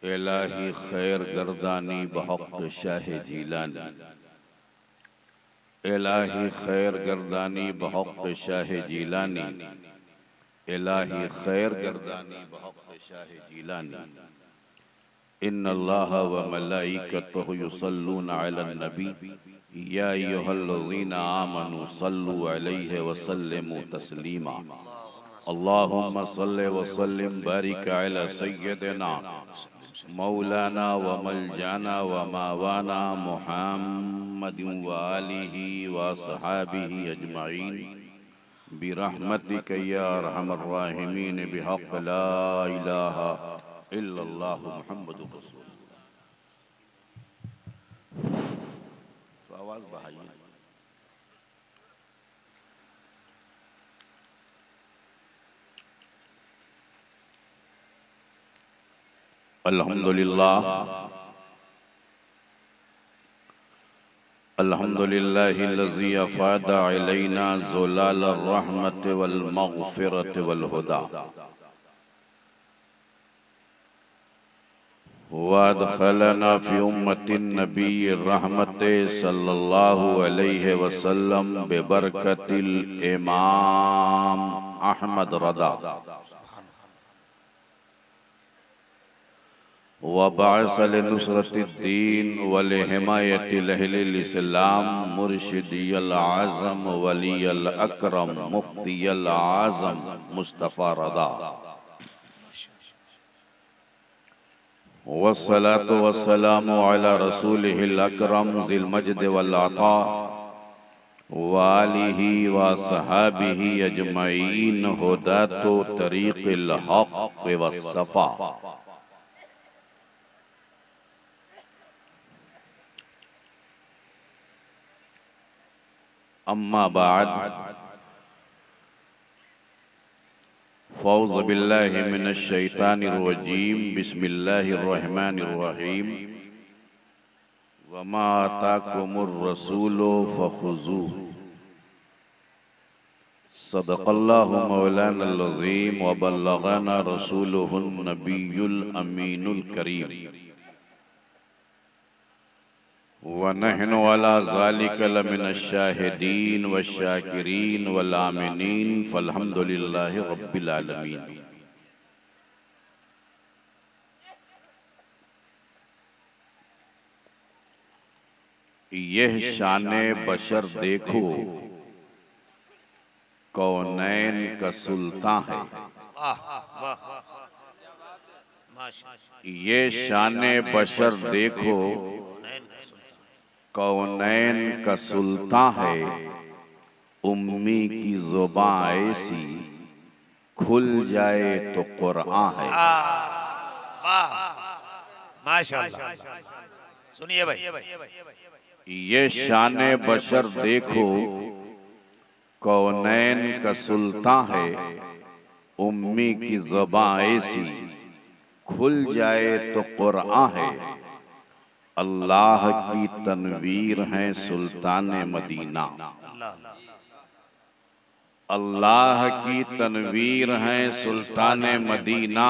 इलाही खैर गर्दानी बहक़ शाह जीलानी, इलाही खैर गर्दानी बहक़ शाह जीलानी, इलाही खैर गर्दानी बहक़ शाह जीलानी। इन्नल्लाह व मलाइकतहु युसल्लूना अलन नबी या अय्युहल्लज़ीना आमनू सल्लू अलैहि व सल्लिमू तस्लीमा। अल्लाहुम्मा सल्लि व सल्लिम बारिक अला सय्यदिना मौलाना व मलजाना व मावाना मुहम्मदिन व आलिहि व अस्हाबिहि अजमईन बिरहमतिक या अरहमर राहिमीन बिहक़्क़ि ला इलाहा इल्लल्लाह मुहम्मदुर रसूलुल्लाह। तो आवाज़ बढ़ाइए। अल्हम्दुलिल्लाह अल्हम्दुलिल्लाहिल्लज़ी अफ़ादा अलैना ज़ुलाल अर्रहमत वल मग़फ़िरत वल हुदा वअदख़लना फ़ी उम्मतिन नबी रहमत सल्लल्लाहु अलैहि वसल्लम बिबरकतिल इमाम अहमद रदा वबअस लिनुसरतिद्दीन व लिहिमायति अहलिल इस्लाम मुर्शिदियल आज़म वलियल अकरम मुफ्तियल आज़म मुस्तफ़ा रदा वस्सलातु वस्सलामु अला रसूलिहिल अकरम ज़िल मज्द वल अता व आलिहि व अस्हाबिहि अजमईन हुदातो तरीक़िल हक़ वस्सफ़ा। अम्मा बाद फ़ौज़ बिल्लाहि मिनश शैतानिर रजीम बिस्मिल्लाहिर रहमानिर रहीम वमा आताकुमुर रसूलु फ़ख़ुज़ूहु सदक़ल्लाहु मौलानल अज़ीम व बल्लग़ना रसूलुहुन नबियुल अमीनुल करीम व नहनु अला ज़ालिका लमिनश शाहिदीन व शाकिरीन वल आमिनीन फ़ल्हम्दुलिल्लाहि रब्बिल आलमीन। यह शाने बशर देखो कौनैन का सुल्तान है। ये शाने बशर देखो कौनैन का सुल्तान है। उम्मी की ज़ुबान ऐसी खुल जाए तो कुरान है। माशाअल्लाह। सुनिए भाई, ये शाने बशर देखो कौनैन का सुल्तान है। उम्मी की ज़ुबान ऐसी खुल जाए तो कुरान है। अल्लाह की तनवीर है सुल्तान मदीना, अल्लाह की तनवीर है सुल्तान मदीना।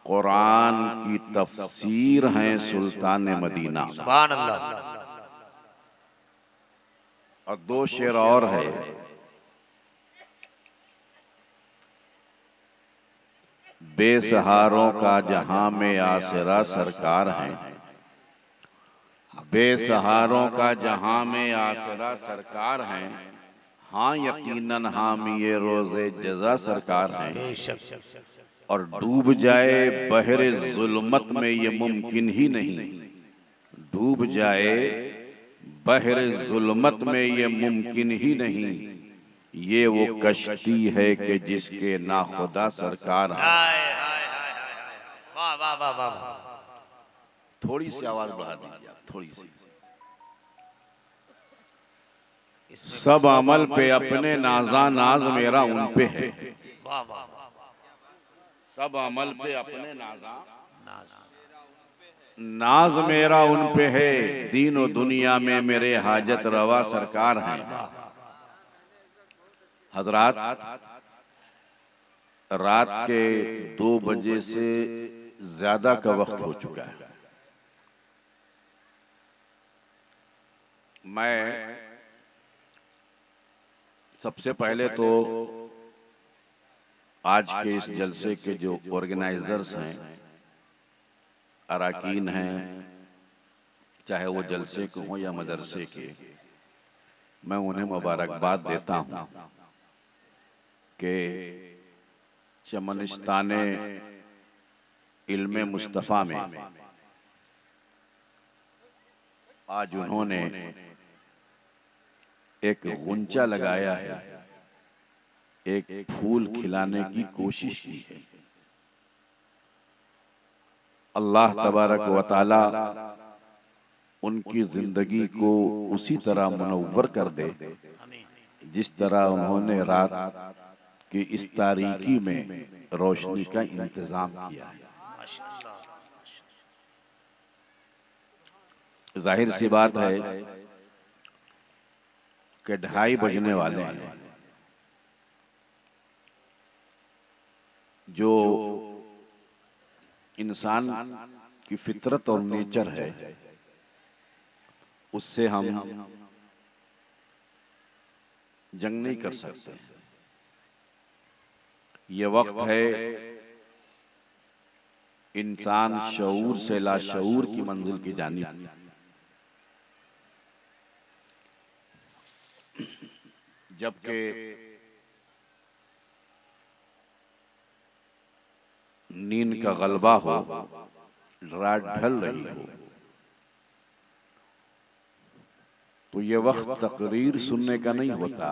कुरान की तफसीर है सुल्तान मदीना। सुभान अल्लाह। और दो शेर और है। बेसहारों का जहां में आसरा सरकार है। बेसहारों का जहां में आसरा सरकार है। हाँ यकीनन हामी रोज़े जज़ा सरकार है। और डूब जाए बहरे जुल्मत में ये मुमकिन ही नहीं। डूब जाए बहरे जुल्मत में ये मुमकिन ही नहीं। ये वो कश्ती है कि जिसके नाखुदा सरकार है। वाह वाह वाह वाह। थोड़ी सी आवाज बढ़ा दीजिए, थोड़ी सी। सब अमल पे अपने नाजा नाज मेरा उन पे है। वाह वाह। सब अमल पे अपने नाज मेरा उन पे है। दीनो दुनिया में मेरे हाजत रवा सरकार हैं। हजरात, रात के 2 बजे से ज्यादा का वक्त हो चुका है। मैं सबसे पहले तो आज के इस जलसे के जो ऑर्गेनाइजर्स हैं, अराकीन हैं, चाहे वो जलसे के हों या मदरसे के, मैं उन्हें मुबारकबाद देता हूं कि चमनिस्ताने इल्मे मुस्तफ़ा में आज उन्होंने एक गुंचा लगाया है, एक फूल खिलाने की कोशिश की है। अल्लाह तबारक व तआला उनकी जिंदगी को उसी तरह मुनव्वर कर दे जिस तरह उन्होंने रात की इस तारीकी में रोशनी का इंतजाम किया है। जाहिर सी बात है कि 2:30 बजने वाले हैं। जो इंसान की फितरत और नेचर है उससे हम जंग नहीं कर सकते। ये वक्त है इंसान शऊर से लाशऊर की मंजिल की जानिब जबकि नींद का गलबा हो, रात ढल रही हो, तो ये वक्त तकरीर सुनने का नहीं होता,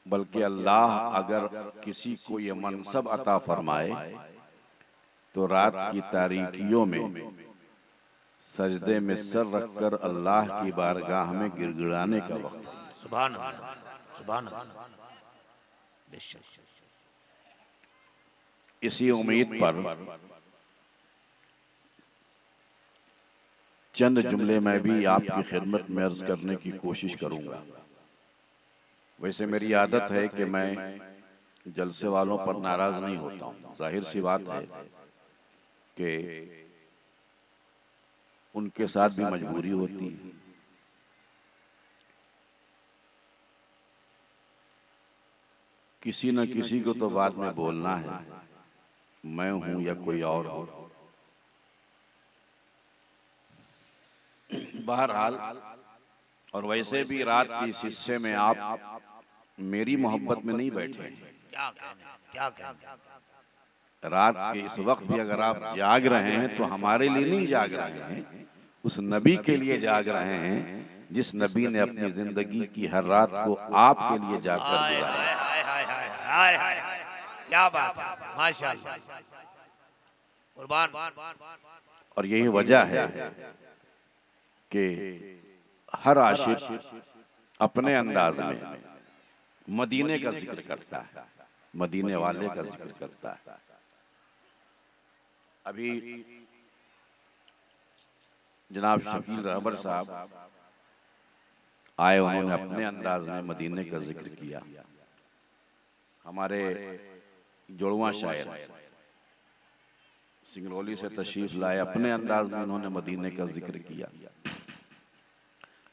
बल्कि अल्लाह अगर किसी को ये मनसब अता फरमाए तो रात की तारीकियों में सजदे में सर रखकर अल्लाह की बारगाह में गिड़गिड़ाने का वक्त है। सुभान अल्लाह, सुभान अल्लाह। बेशक। इसी उम्मीद पर चंद जुमले मैं भी आपकी खिदमत में अर्ज करने की कोशिश करूंगा। वैसे मेरी आदत है कि मैं जलसे वालों पर नाराज नहीं होता हूं। जाहिर सी बात है कि उनके साथ भी मजबूरी होती है। किसी न किसी को तो बाद में बोलना है, मैं हूं या कोई और हो। बहरहाल, और वैसे भी रात के इस हिस्से में आप मेरी मोहब्बत में नहीं बैठे। क्या कहने। रात के इस वक्त भी अगर आप जाग रहे हैं तो हमारे लिए नहीं जाग रहे हैं, उस नबी के लिए जाग रहे हैं जिस नबी ने अपनी जिंदगी की हर रात को आपके लिए जाकर गुजारा। क्या बात है, माशाअल्लाह, कुर्बान। और यही वजह है कि हर आशिक अपने अंदाज में मदीने का जिक्र करता है, मदीने वाले का जिक्र करता है। अभी जनाब शकील रहबर साहब आए, उन्होंने अपने अंदाज में मदीने का जिक्र किया। हमारे जुड़वा शायर सिंगरौली से तशरीफ लाए, अपने अंदाज में उन्होंने मदीने का जिक्र किया।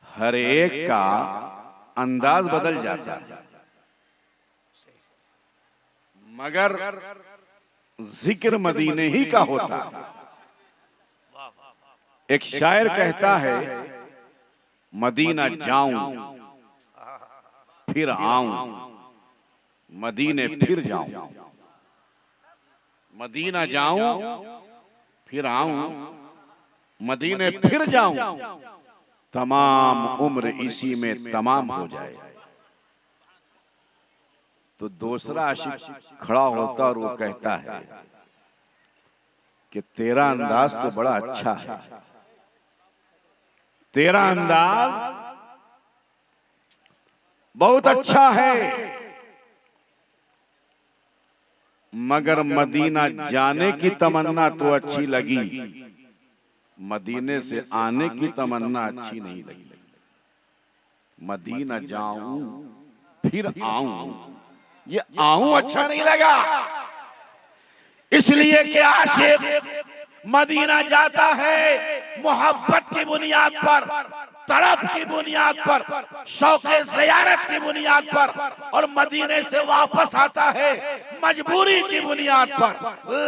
हर एक का अंदाज बदल जाता है, मगर जिक्र मदीने ही का होता है। एक शायर कहता है, मदीना जाऊं फिर आऊं, मदीने फिर जाऊं। मदीना जाऊं फिर आऊं, मदीने फिर जाऊं, तमाम उम्र इसी में तमाम हो जाए। तो दूसरा आशिक खड़ा होता और वो कहता है कि तेरा अंदाज तो बड़ा अच्छा है, तेरा अंदाज बहुत अच्छा है, मगर मदीना जाने की तमन्ना तो अच्छी लगी, मदीने से आने की तमन्ना अच्छी नहीं लगी। मदीना जाऊं फिर आऊं, ये आऊं अच्छा नहीं लगा, इसलिए कि आशिक मदीना जाता है मोहब्बत की बुनियाद पर, तड़प की बुनियाद पर, शौक़े ज़ियारत की बुनियाद पर, और मदीने से वापस आता है मजबूरी की बुनियाद पर,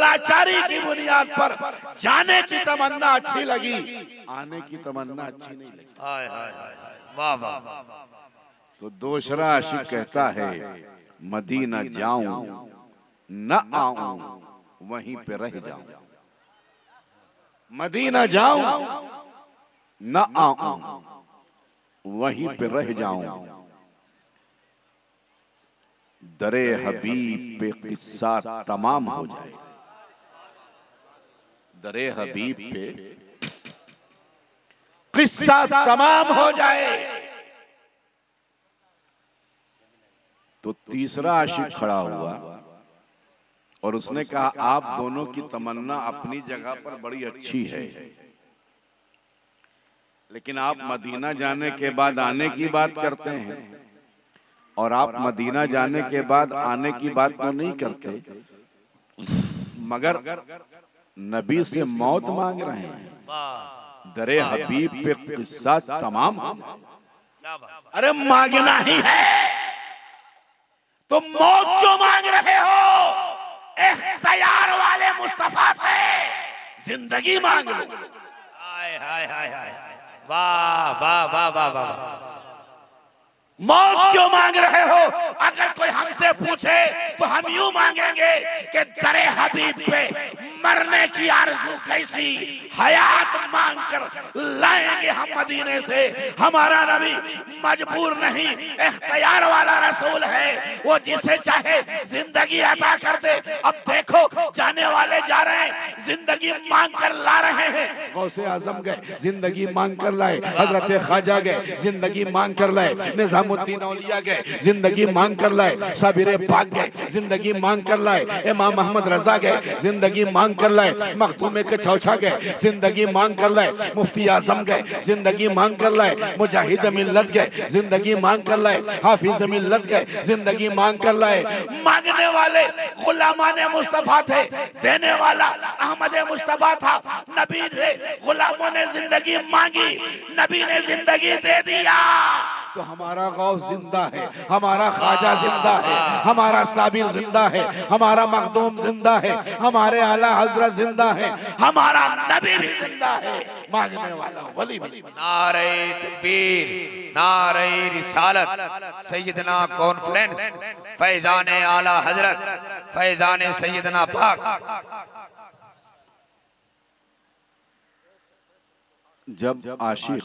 लाचारी की बुनियाद पर। जाने की तमन्ना अच्छी लगी, आने की तमन्ना अच्छी नहीं लगी। हाय हाय हाय, वाह वाह। तो दूसरा आशिक कहता है मदीना जाऊं न आऊं वहीं पे रह जाऊं, मदीना जाऊं न आऊं वहीं पे रह जाऊं, दरे हबीब पे किस्सा तमाम हो जाए, दरे हबीब पे किस्सा तमाम हो जाए। तो तीसरा आशिक खड़ा हुआ और उसने कहा आप दोनों की तमन्ना अपनी जगह पर बड़ी अच्छी है, लेकिन आप मदीना जाने के बाद आने की बात करते हैं और आप मदीना जाने के बाद आने की बात तो नहीं करते, मगर नबी से मौत मांग रहे हैं। दरे हबीब पे किस्सा तमाम। अरे मांगना ही है तो मौत क्यों मांग रहे हो? इख्तियार वाले मुस्तफा से जिंदगी मांग लो। हाय हाय हाय हाय, वाह वाह वाह वाह वाह। मौत क्यों मांग रहे हो? अगर कोई हमसे पूछे तो हम यूं मांगेंगे कि दरे हबीब पे मरने की आरज़ू कैसी, हयात मांग कर लाएंगे हम मदीने से। हमारा नबी मजबूर नहीं, इख्तियार वाला रसूल है, वो जिसे चाहे जिंदगी अता कर दे। अब देखो जाने वाले जा रहे हैं, जिंदगी मांग कर ला रहे हैं। गौसे आजम गए, जिंदगी मांग कर लाए। हजरत ख्वाजा गए, जिंदगी मांग कर लाए। निजामुद्दीन औलिया गए, जिंदगी मांग कर लाए। साबिर पाक गए, जिंदगी मांग कर लाए। इमाम अहमद रजा गए, जिंदगी मांग कर लाए। मखदूम के चौछा गए, जिंदगी मांग कर लाए। मुफ्ती आजम गए, जिंदगी मांग कर लाए। मुजाहिद मिल्लत गए, जिंदगी मांग कर लाए। हाफिज मिल्लत गए, जिंदगी मांग कर लाए। मांगने वाले गुलामाने मुस्तफा थे, देने वाला अहमद मुस्तफा था। नबी ने, गुलामों ने जिंदगी मांगी, नबी ने जिंदगी दे दिया। तो हमारा गौस जिंदा है, हमारा ख्वाजा जिंदा है, हमारा साबिर जिंदा है, हमारा मखदूम जिंदा है, हमारे आला हजरत जिंदा है, हमारा नबी भी जिंदा है। मांगने वाला वली वली। नारे तकबीर, नारे रिसालत, सैयदना कॉन्फ्रेंस, फैजाने आला हजरत, फैजाने सैयदना पाक। जब आशिक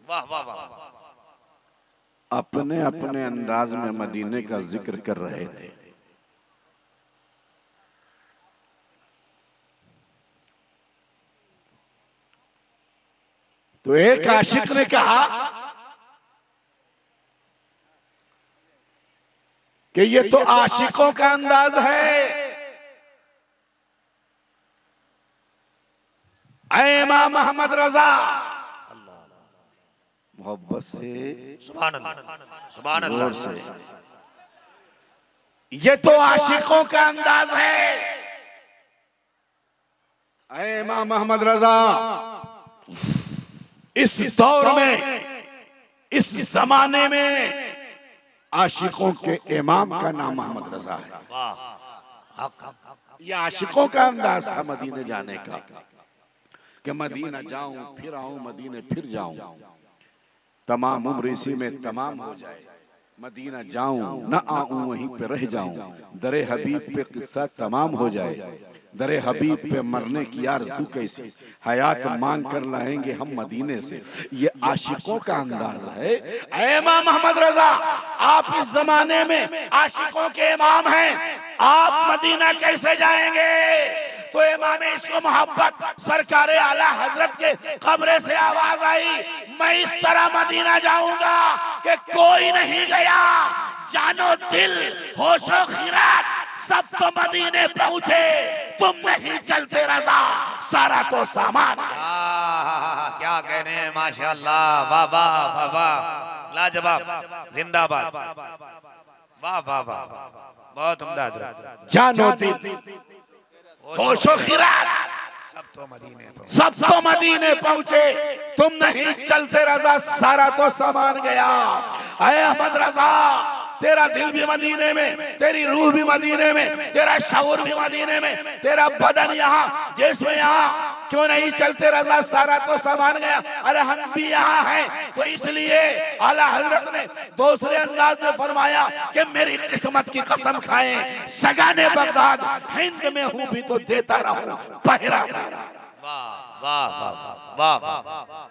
वाह वाह वाह, अपने अपने अंदाज में मदीने का जिक्र कर रहे थे, तो एक आशिक ने कहा कि ये तो आशिकों का अंदाज है। ऐ इमाम अहमद रजा, मोहब्बत से सुभान अल्लाह, सुभान अल्लाह से, ये तो आशिकों का अंदाज है। ऐ इमाम अहमद रजा, इस दौर में, इस जमाने में आशिकों के इमाम का नाम अहमद रजा है। ये आशिकों का अंदाज था मदीने जाने का, कि मदीना जाऊं फिर आऊं, मदीने फिर जाऊं, तमाम उम्र इसी में तमाम हो जाए। मदीना जाऊं न आऊं वहीं पे रह जाऊं, दरे हबीब पे किस्सा तमाम हो जाए। दरे हबीब पे मरने की आरज़ू कैसी, हयात मांग कर लाएंगे हम मदीने से। ये आशिकों का अंदाज है। ऐ इमाम अहमद रजा, आप इस जमाने में आशिकों के इमाम हैं, आप मदीना कैसे जाएंगे? तो इमाम इश्क मोहब्बत सरकार आला हजरत के कब्र से आवाज आई, मैं इस तरह मदीना जाऊंगा कि कोई नहीं गया, जानो दिल होशो खिरात सब तो मदीने पहुंचे, तुम नहीं चलते रजा, सारा तो सामान। क्या कहने हैं, माशाअल्लाह, वाह वाह वाह वाह, लाजवाब, जिंदाबाद, वाह वाह वाह, बहुत उम्दा। जानो दिल होशो खिरात, सब तो मदीने पहुंचे, तुम नहीं चलते रजा, सारा तो सामान गया। अय अहमद रजा, तेरा दिल भी मदीने में, तेरी रूह भी मदीने में, तेरा शऊर भी मदीने में, तेरा बदन यहाँ, जिस्म यहाँ, क्यों नहीं चलते रजा, सारा तो सामान गया। अरे हम भी यहाँ हैं, तो इसलिए आला हजरत ने दूसरे अंदाज में फरमाया कि मेरी किस्मत की कसम खाएं, सगाने बगदाद हिंद में हूं भी तो देता रहूं पहरा। वाह वाह वाह वाह वाह,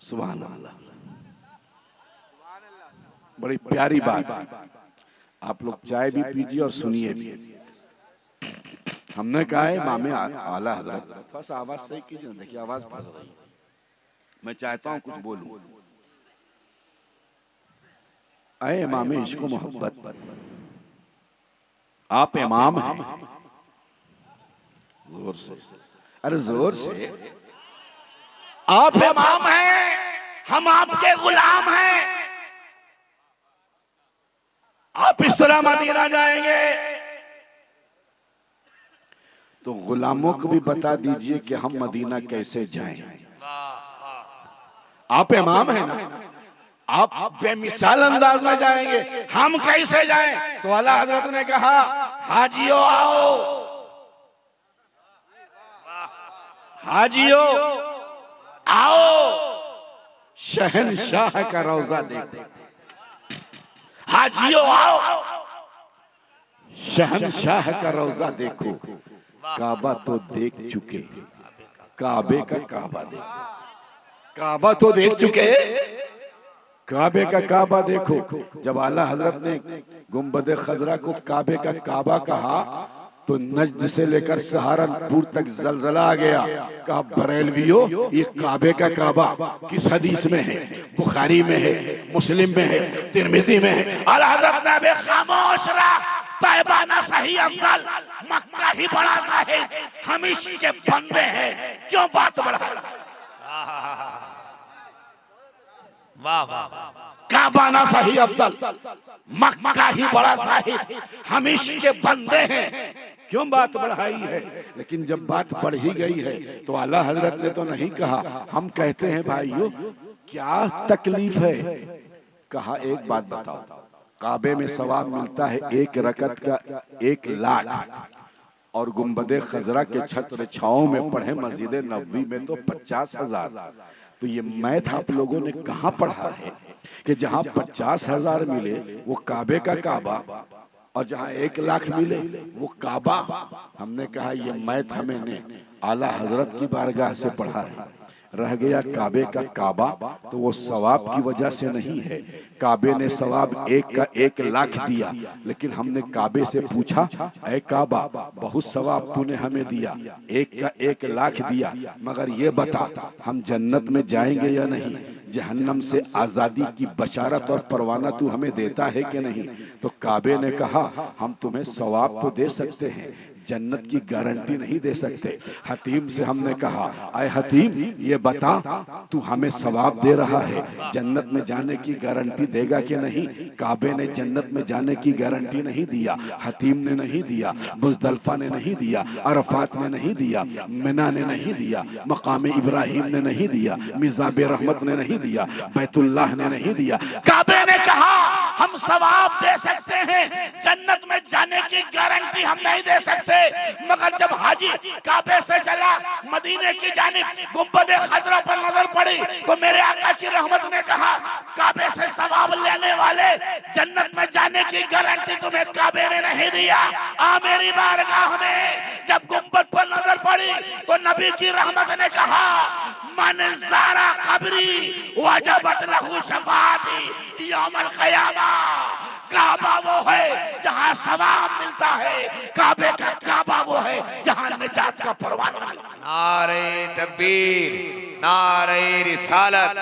सुभान अल्लाह। बड़ी प्यारी बात। आप लोग चाय भी पीजिए और सुनिए भी। हमने कहा है इमाम आला हजरत, थोड़ा सा आवाज सही कीजिए, देखिए आवाज फंस रही है, मैं चाहता हूं कुछ बोलूं। अय इमाम इश्क मोहब्बत, आप इमाम हैं, जोर से, अरे जोर से, आप इमाम हैं, हम आपके गुलाम हैं। आप इस तरह मदीना जाएंगे तो गुलामों को भी बता दीजिए कि हम मदीना कैसे जाएं। आप इमाम हैं ना, आप बेमिसाल अंदाज में जाएंगे, हम कैसे जाएं? तो आला हजरत ने कहा हाजियो आओ, हाजियो आओ, शहनशाह का रोजा देखो। हाजियो आओ, शहनशाह का रोजा देखो। काबा तो देख चुके, काबे का काबा देखो। काबा तो देख चुके, काबे का काबा देखो। जब आला हजरत ने गुंबद खजरा को काबे का काबा कहा तो नजद से लेकर सहारनपुर तक जलजला आ गया। कहा बरेलवियो, ये काबे का काबा किस हदीस में है? बुखारी में है, मुस्लिम में है, तिरमिजी में है। आला हजरत ने बे खामोश रहा, तैबा ना सही अफजल, मक्का ही बड़ा साहिब, हम इसके बंदे हैं, क्यों बात बढ़ा? वाह वाह, काबा ना सही अफजल, मक्का ही बड़ा साहिब, हम इसके बंदे हैं, क्यों बात बढ़ाई है? लेकिन जब बात बढ़ ही गई है तो आला हजरत ने तो नहीं कहा। हम कहते हैं भाइयों क्या तकलीफ है? कहा एक बात बताओ, काबे में सवाब मिलता है एक रकत का 1 लाख, और गुंबदे खजरा के छत्र छाओं में पढ़े मस्जिद नबवी में तो 50,000। तो ये मैथ आप लोगों ने कहाँ पढ़ा है कि जहाँ 50,000 मिले वो काबे का काबा, और जहाँ 1 लाख मिले वो काबा? हमने कहा ये मैथ हमें आला हजरत की बारगाह से पढ़ा है। रह गया काबे का काबा, तो वो सवाब की वजह से नहीं है। काबे ने सवाब 1 का 1 लाख दिया, लेकिन हमने काबे से पूछा ऐ काबा, बहुत सवाब तूने हमें दिया, 1 का 1 लाख दिया, मगर ये बता हम जन्नत में जाएंगे या नहीं? जहन्नम से आजादी की बशारत और परवाना तू हमें देता है कि नहीं? तो काबे ने कहा हम तुम्हें सवाब तो दे सकते हैं, जन्नत की गारंटी नहीं दे सकते। हतीम से हमने कहा आए हतीम ये बता तू हमें सवाब दे रहा है, जन्नत में जाने की गारंटी देगा कि नहीं? काबे ने जन्नत में जाने की गारंटी नहीं दिया, हतीम ने नहीं दिया, मुजदलफा ने नहीं दिया, अरफात ने नहीं दिया, मिना ने नहीं दिया, मकाम इब्राहिम ने नहीं दिया, मिजाब रहमत ने नहीं दिया, बैतुल्लाह ने नहीं दिया। काबे ने कहा हम सवाब दे सकते हैं, जन्नत में जाने की गारंटी हम नहीं दे सकते। मगर जब हाजी काबे से चला मदीने की जानिब, गुंबद खजरा पर नजर पड़ी तो मेरे आका की रहमत ने कहा काबे से सवाब लेने वाले जन्नत में जाने की गारंटी तुम्हें काबे ने नहीं दिया। आ मेरी बारगाह में जब गुंबद पर नजर पड़ी तो नबी की रहमत ने कहा मन ज़ारा कब्री वजबत लहू शफाअती यौमल क़यामा। काबा वो है जहां सवाब मिलता है, काबे का काबा वो है जहां निजात का परवाना मिलता है। नारे तकबीर, नारे रिसालत,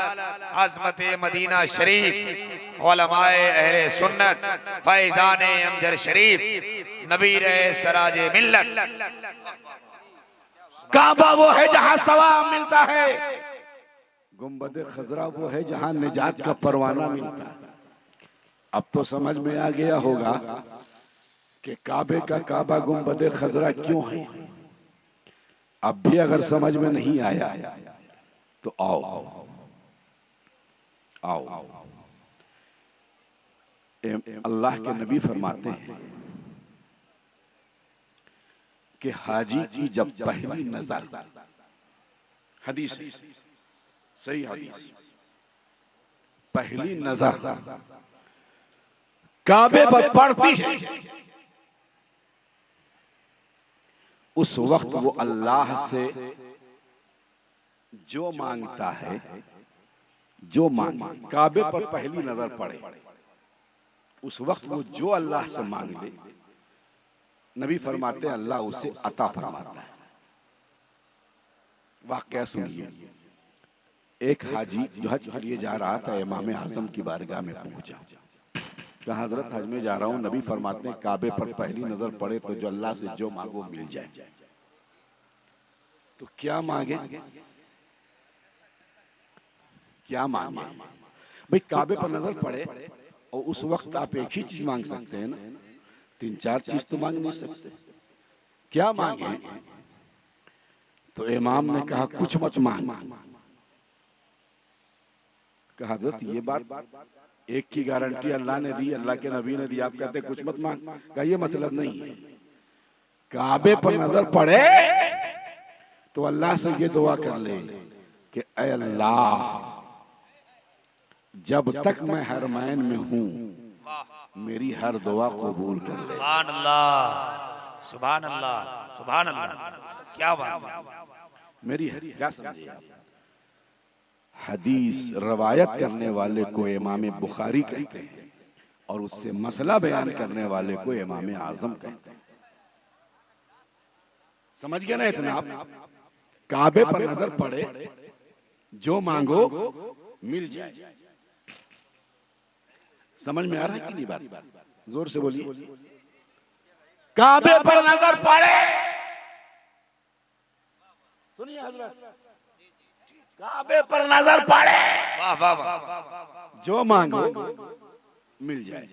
अज़मत मदीना शरीफ, उलमाए अहले सुन्नत, फैज़ाने अमजद शरीफ, नबीर सराज मिल्लत। काबा वो है जहां सवाब मिलता है, गुंबद खजरा वो है जहां निजात का परवाना मिलता है। अब तो समझ में आ गया होगा कि काबे का काबा गुंबद खजरा क्यों है। अब भी अगर समझ में नहीं आया तो आओ आओ, अल्लाह के नबी फरमाते हैं कि हाजी की जब पहली नजर, हदीस है, सही हदीस, पहली नजर काबे पर पड़ती है, उस वक्त वो अल्लाह से जो मांगता है, जो मांगे, काबे पर पहली नजर पड़े उस वक्त वो जो अल्लाह से मांग ले, नबी फरमाते हैं अल्लाह उसे अता फरमाता है। वाकया सुनिए, एक हाजी जो हज के लिए जा रहा था इमाम आजम की बारगाह में पहुंचा, कहा हजरत हज में जा रहा हूं, नबी फरमाते हैं काबे पर पहली नजर पड़े तो जो अल्लाह से जो मांगो मिल जाए। तो क्या मांगे, क्या मांगे भाई, काबे पर नजर पड़े और उस वक्त आप एक ही चीज मांग सकते हैं ना, 3-4 चीज तो मांग नहीं सकते, क्या मांगे। तो इमाम ने कहा कुछ मत मांग। कहा हजरत ये बात एक की गारंटी अल्लाह ने दी, अल्लाह के नबी ने दी, आप कहते कुछ मत मांग। कहा ये मतलब नहीं है, काबे पर नजर पड़े तो अल्लाह से ये दुआ कर ले कि ऐ अल्लाह जब तक मैं हरमैन में हूं मेरी हर दुआ कबूल कर ले। सुभान अल्लाह, सुभान अल्लाह, सुभान अल्लाह, क्या बात है। मेरी क्या समझे आप? हदीस रवायत करने वाले को इमाम बुखारी कहते हैं और उससे मसला बयान करने वाले को इमाम आजम कहते हैं। समझ गए ना इतना आप? काबे पर नजर पड़े जो मांगो मिल जाए। समझ में आ रहा है कि नहीं बात? जोर से बोलिए। काबे पर नजर पड़े, सुनिए हजरत, काबे पर नजर पड़े, वाह वाह वाह, जो मांगो मिल जाए,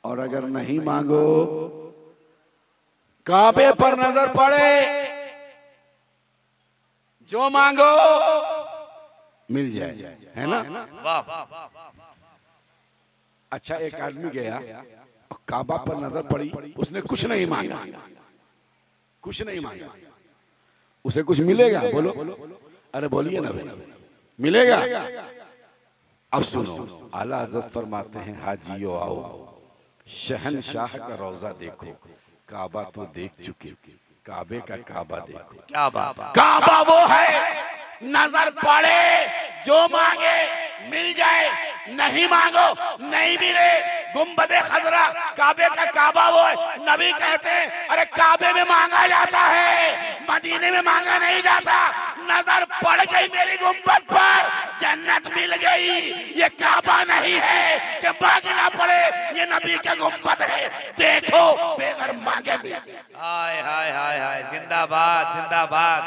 और अगर नहीं मांगो, काबे पर नजर पड़े जो मांगो मिल जाए, है ना? वाह। अच्छा, एक आदमी गया और काबा पर नजर पड़ी, उसने कुछ नहीं मांगा, कुछ नहीं मांगा, उसे कुछ मिलेगा? बोलो, अरे बोलिए ना भाई, मिलेगा? अब सुनो, आला हज़रत फरमाते हैं हाजियो आओ, शहनशाह का रोजा देखो, काबा तो देख चुके, काबे का काबा देखो। क्या बात, काबा वो है नजर पड़े जो मांगे मिल जाए, नहीं मांगो नहीं मिले। गुंबदे खजरा काबे का काबा वो है। नबी कहते हैं अरे काबे में मांगा जाता है, मदीने में मांगा नहीं जाता। नजर पड़ गई मेरी गुंबद पर, जन्नत मिल गई। ये काबा नहीं है कि मांगना पड़े, ये नबी का गुंबद है, देखो बेगर मांगे मिल जाए। हाय हाय हाय हाय, जिंदाबाद जिंदाबाद,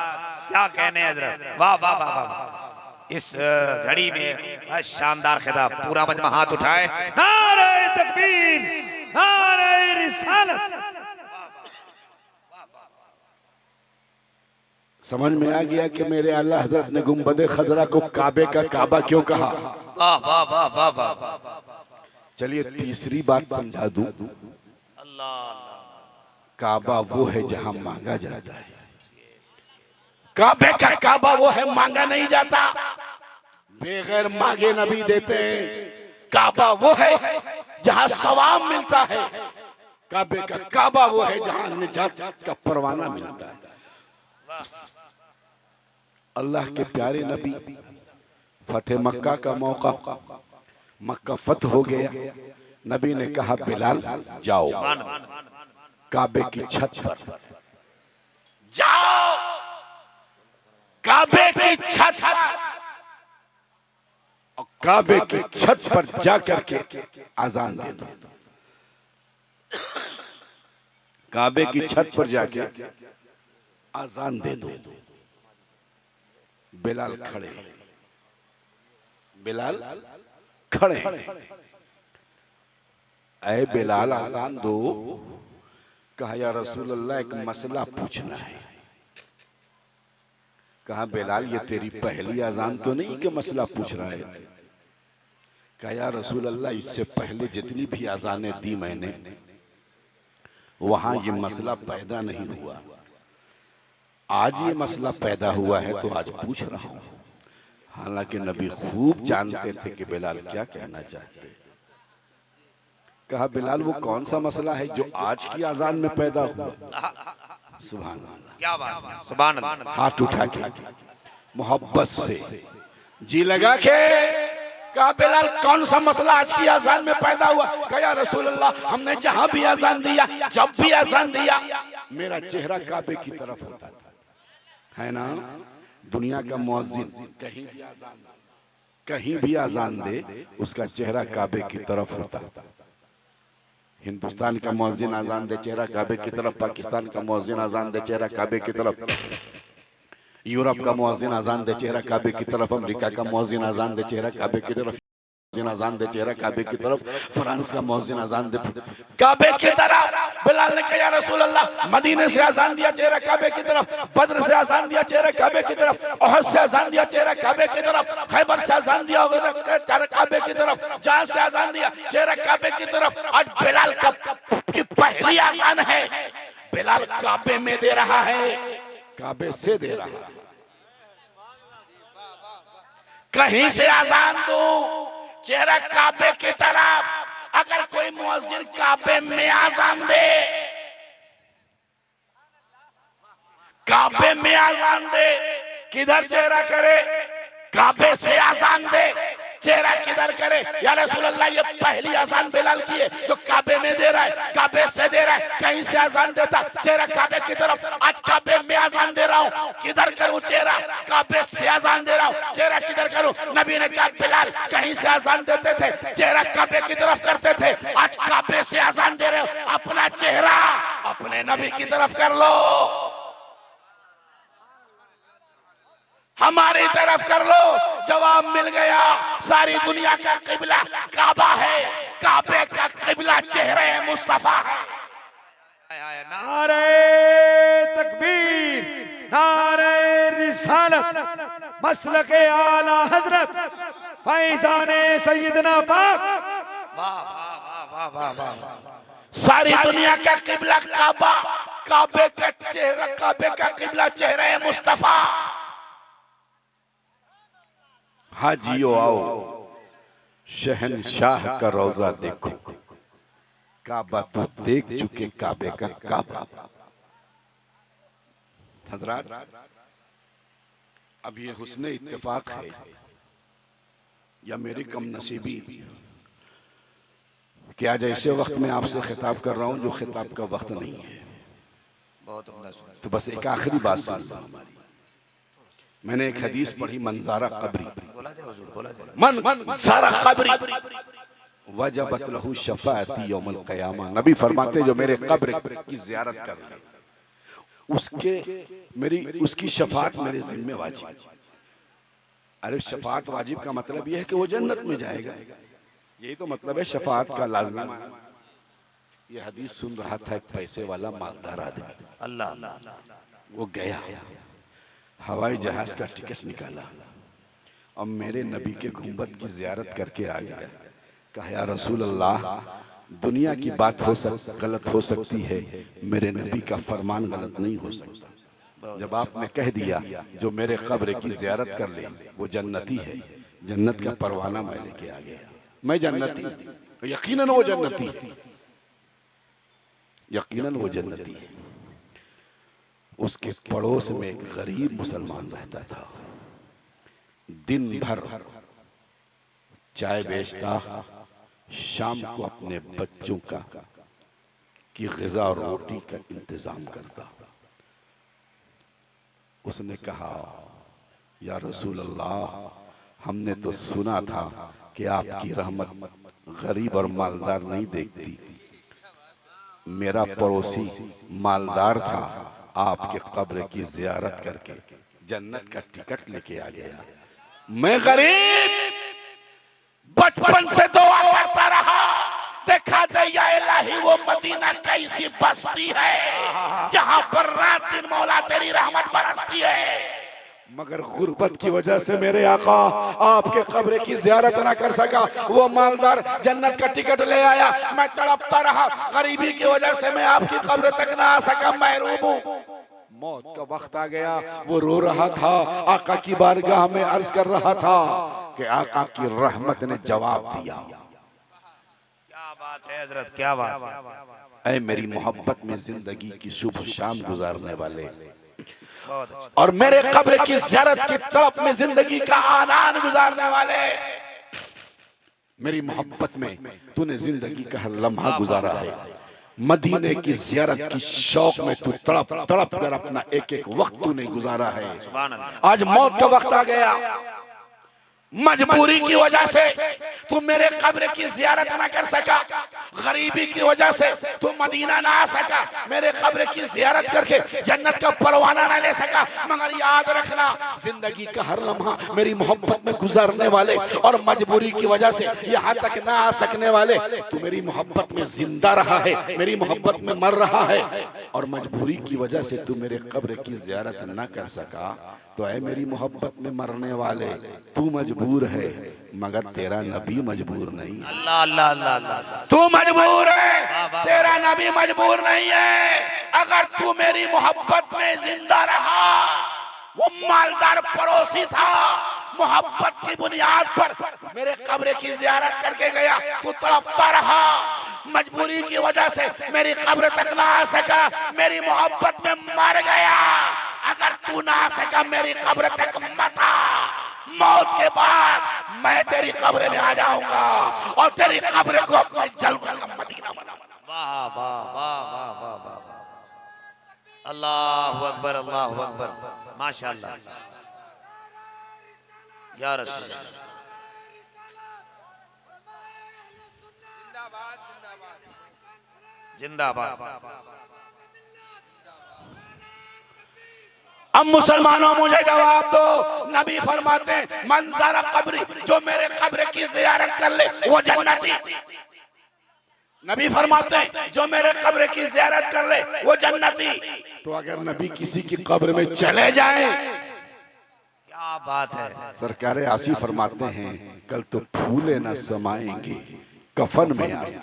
क्या कहने हजरत, वाह वाह वाह वाह। इस घड़ी में शानदार खिताब, पूरा मजमा हाथ उठाए, नारे तकबीर, नारे रिसालत। समझ में आ गया कि मेरे आला हजरत ने गुंबदे खजरा को काबे का काबा क्यों कहा? वाह वाह वाह वाह वाह। चलिए तीसरी बात समझा दूं। अल्लाह, काबा वो है जहां मांगा जाता है। काबे का काबा वो है मांगा नहीं जाता, बेगैर मांगे नबी देते हैं। काबा वो है जहां सवाब मिलता है। काबे का काबा वो है जहां निजात का परवाना मिलता है। अल्लाह के प्यारे नबी, फतेह मक्का का मौका, मक्का फतह हो गया। नबी ने कहा बिलाल जाओ काबे की छत पर जाओ, काबे की छत पर, और काबे की छत पर जाकर के आजान दे दो। काबे की छत पर जाके आजान दे दो। बिलाल खड़े, बिलाल खड़े, ऐ बिलाल आजान दो। कहा या रसूल अल्लाह एक मसला पूछना है। कहा बिलाल ये तेरी पहली अजान तो नहीं कि मसला पूछ रहा है? कहा या रसूल अल्लाह इससे पहले जितनी भी अजानें दी मैंने वहां ये मसला पैदा नहीं हुआ, आज ये मसला पैदा हुआ है तो आज पूछ रहा हूं। हालांकि नबी खूब जानते थे कि बिलाल क्या कहना चाहते। कहा बिलाल वो कौन सा मसला है जो आज की अजान में पैदा हुआ? सुभान अल्लाह, क्या बात है, सुभान अल्लाह। हाथ उठा के मोहब्बत से जी लगा के कहा बिलाल कौन सा मसला आज की अजान में पैदा हुआ? कहा या रसूल अल्लाह हमने जहां भी अजान दिया, जब भी अजान दिया, मेरा चेहरा काबे की तरफ होता था, है ना। दुनिया का मुअज्जिन कहीं भी अजान दे उसका चेहरा काबे की तरफ होता। हिंदुस्तान का मुअज्जिन अजान दे चेहरा काबे की तरफ, पाकिस्तान का मुअज्जिन अजान दे चेहरा काबे की तरफ, यूरोप का मुअज्जिन अजान दे चेहरा काबे की तरफ, अमेरिका का मुअज्जिन अजान दे चेहरा काबे की तरफ, अजान दे चेहरा काबे की तरफ, फ्रांस का मुअज्जिन अजान दे काबे की तरफ। बिलाल ने कहा या रसूल अल्लाह मदीने से अजान दिया चेहरा काबे की तरफ, बद्र से अजान दिया चेहरा काबे की तरफ, ओहद से अजान दिया चेहरा काबे की तरफ, खैबर से अजान दिया चेहरा काबे की तरफ, जहां से अजान दिया चेहरा काबे की तरफ। आज बिलाल की पहली अजान है, बिलाल काबे में दे रहा है, काबे से दे रहा है। कहीं से अजान दो चेहरा काबे की तरफ। अगर कोई मुअज्जिन काबे में अजान दे, काबे में अजान दे, किधर चेहरा करे? काबे से अजान दे, चेहरा किधर करे? या रसूल अल्लाह ये पहली अजान बिलाल की है जो काबे में दे रहा है, काबे से दे रहा है। कहीं से अजान देता चेहरा काबे की तरफ, आज काबे में अजान दे रहा हूँ, किधर करूँ चेहरा? काबे से अजान दे रहा हूँ, चेहरा किधर करूँ? नबी ने कहा बिलाल कहीं से अजान देते थे चेहरा काबे की तरफ करते थे, आज काबे से अजान दे रहे हो, अपना चेहरा अपने नबी की तरफ कर लो, हमारी तरफ कर लो। जवाब मिल गया, सारी दुनिया का किबला काबा है, काबे का किबला चेहरे मुस्तफा है। नारे तकबीर, नारे रिसालत, मसलके आला हजरत फैजाने सैयदना पाक। वाह वाह वाह वाह वाह वाह। सारी दुनिया का किबला काबा, काबे का चेहरा, काबे का किबला चेहरे मुस्तफा। हाजियो आओ शहनशाह का रोजा देखो, काबा तो देख चुके काबे का काबा। हजरात अब ये हुस्न इत्तेफाक है या मेरी कम नसीबी कि आज ऐसे वक्त में आपसे खिताब कर रहा हूं जो खिताब का वक्त नहीं है। बहुत उम्दा सुना। तो बस एक आखिरी बात सुन लो। मैंने एक हदीस पढ़ी, मंजारा कब्री, बोला दे हुजूर, बोला दे। मंजारा कब्री वजबत लहू शफाअती यौमल क़यामा। नबी फरमाते जो मेरे कब्र की ज़ियारत कर ले उसकी शफाअत मेरे ज़िम्मे वाजिब। अरे शफाअत वाजिब का मतलब यह है कि वो जन्नत में जाएगा, यही तो मतलब है शफाअत का लाज़मी। ये हदीस सुन रहा था एक पैसे वाला मालदार आदमी, अल्लाह अल्लाह, वो गया हवाई जहाज का टिकट निकाला और मेरे नबी के गुंबद की जियारत करके आ गया। कहा या रसूल अल्लाह दुनिया की बात गलत हो सकती है, मेरे नबी का फरमान गलत नहीं हो सकता। जब आपने कह दिया जो मेरे कब्र की जियारत कर ले वो जन्नती है, जन्नत का परवाना मैं लेके आ गया। मैं जन्नती, यकीनन वो जन्नती है, यकीनन वो जन्नती है। उसके पड़ोस में एक गरीब मुसलमान रहता था, दिन भर चाय बेचता, शाम को अपने बच्चों की ग़िज़ा और रोटी का इंतजाम करता। उसने कहा या रसूल अल्लाह हमने तो सुना था कि आपकी रहमत गरीब और मालदार नहीं देखती। मेरा पड़ोसी मालदार था, आपके कब्र की जियारत करके जन्नत का टिकट लेके आ गया। मैं गरीब बचपन से दुआ करता रहा, देखा दे या इलाही वो मदीना कैसी बस्ती है जहां पर रात दिन मौला तेरी रहमत बरसती है, मगर गुर्बत की वजह से मेरे आका आपके कब्र की जियारत ना कर सका। वो मालदार जन्नत का टिकट ले आया, मैं तड़पता रहा, गरीबी की वजह से मैं आपकी कब्र तक ना आ सका, महरूम हूं। मौत का वक्त आ गया, वो रो रहा था, आका की बारगाह में अर्ज कर रहा था कि आका की रहमत ने जवाब दिया। क्या बात है हजरत, क्या बात। ऐ मेरी मोहब्बत में जिंदगी की शुभ शाम गुजारने वाले बहुत अच्छा। और मेरे कब्र की ज़ियारत की तरफ में जिंदगी का आनंद गुजारने वाले, मेरी मोहब्बत में तूने जिंदगी का हर लम्हा गुजारा है। मदीने की ज़ियारत की शौक में तू तड़प तड़प कर अपना एक एक वक्त तूने गुजारा है। आज मौत का वक्त आ गया, मजबूरी की वजह से तू मेरे कब्र की ज़ियारत ना कर सका, गरीबी की वजह से तू मदीना ना आ सका, मेरे कब्र की ज़ियारत करके जन्नत का परवाना ना ले सका, मगर याद रखना जिंदगी का हर लम्हा मेरी मोहब्बत में गुजारने वाले और मजबूरी की वजह से यहाँ तक ना आ सकने वाले, तू मेरी मोहब्बत में जिंदा रहा है, मेरी मोहब्बत में मर रहा है और मजबूरी की वजह से तू मेरे कब्र की ज़ियारत ना कर सका, तो ऐ मेरी मोहब्बत में मरने वाले तू मजबूर है मगर तेरा नबी मजबूर नहीं है। अल्लाह अल्लाह अल्लाह अल्लाह। तू मजबूर है, तेरा नबी मजबूर नहीं है। अगर तू मेरी मोहब्बत में जिंदा रहा, वो मालदार पड़ोसी था, मोहब्बत की बुनियाद पर मेरे कब्र की ज़ियारत करके गया, तू तड़पता रहा, मजबूरी की वजह से मेरी कब्र तक ना आ सका, मेरी मोहब्बत में मर गया। अगर तू ना आ सका मेरी कब्र तक मत आ, मौत के बाद मैं तेरी कब्र में आ जाऊंगा और तेरी कब्र को अपने जलवा का मदीना बनाऊंगा। वाह वाह वाह वाह वाह वाह वाह। अल्लाहु अकबर अल्लाहु अकबर, माशाअल्लाह या रसूल अल्लाह। जिंदाबाद। अब मुसलमानों मुझे जवाब दो, नबी फरमाते हैं मंजर कब्री, जो मेरे कब्र की ज़ियारत कर ले वो जन्नती। नबी फरमाते हैं जो मेरे कब्र की ज़ियारत कर ले वो जन्नती। तो अगर नबी किसी की कब्र में चले जाएं, क्या बात है। सरकार आसी फरमाते हैं कल तो फूले न समाएंगे कफन में आसी,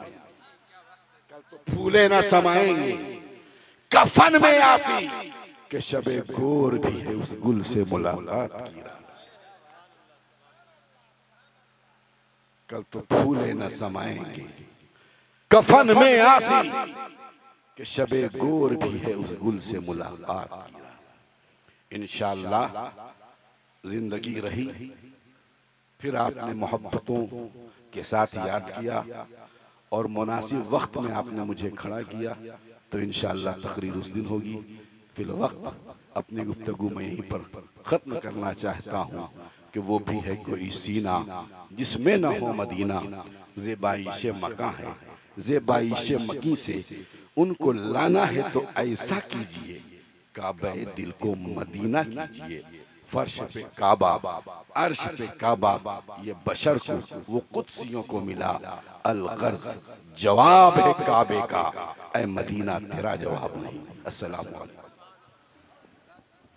कल तो फूले न समाएंगे कफन में आसी, कि शबे गोर भी है उस गुल से मुलाकात की रात। कल तो फूले न समाएंगे कफन में आसी, कि शबे गोर भी है उस गुल से मुलाकात की रात। इंशाअल्लाह जिंदगी रही, फिर आपने मोहब्बतों के साथ याद किया और मुनासिब वक्त में आपने मुझे खड़ा किया, तो इंशाअल्लाह तकरीर उस दिन होगी। फिल वक्त अपनी गुफ्तगू में यहीं पर ख़त्म करना चाहता हूँ कि वो भी है कोई सीना जिसमें न हो मदीना, ज़ेबाइश मकां है ज़ेबाइश मकी से उनको लाना है तो ऐसा कीजिए, काबा दिल को मदीना कीजिए, फर्श पे काबा अर्श पे काबा, ये बशर को वो कुद्सियों को मिला अलगर्ज, जवाब है काबे का, ऐ मदीना तेरा जवाब नहीं। अस्सलाम वालेकुम।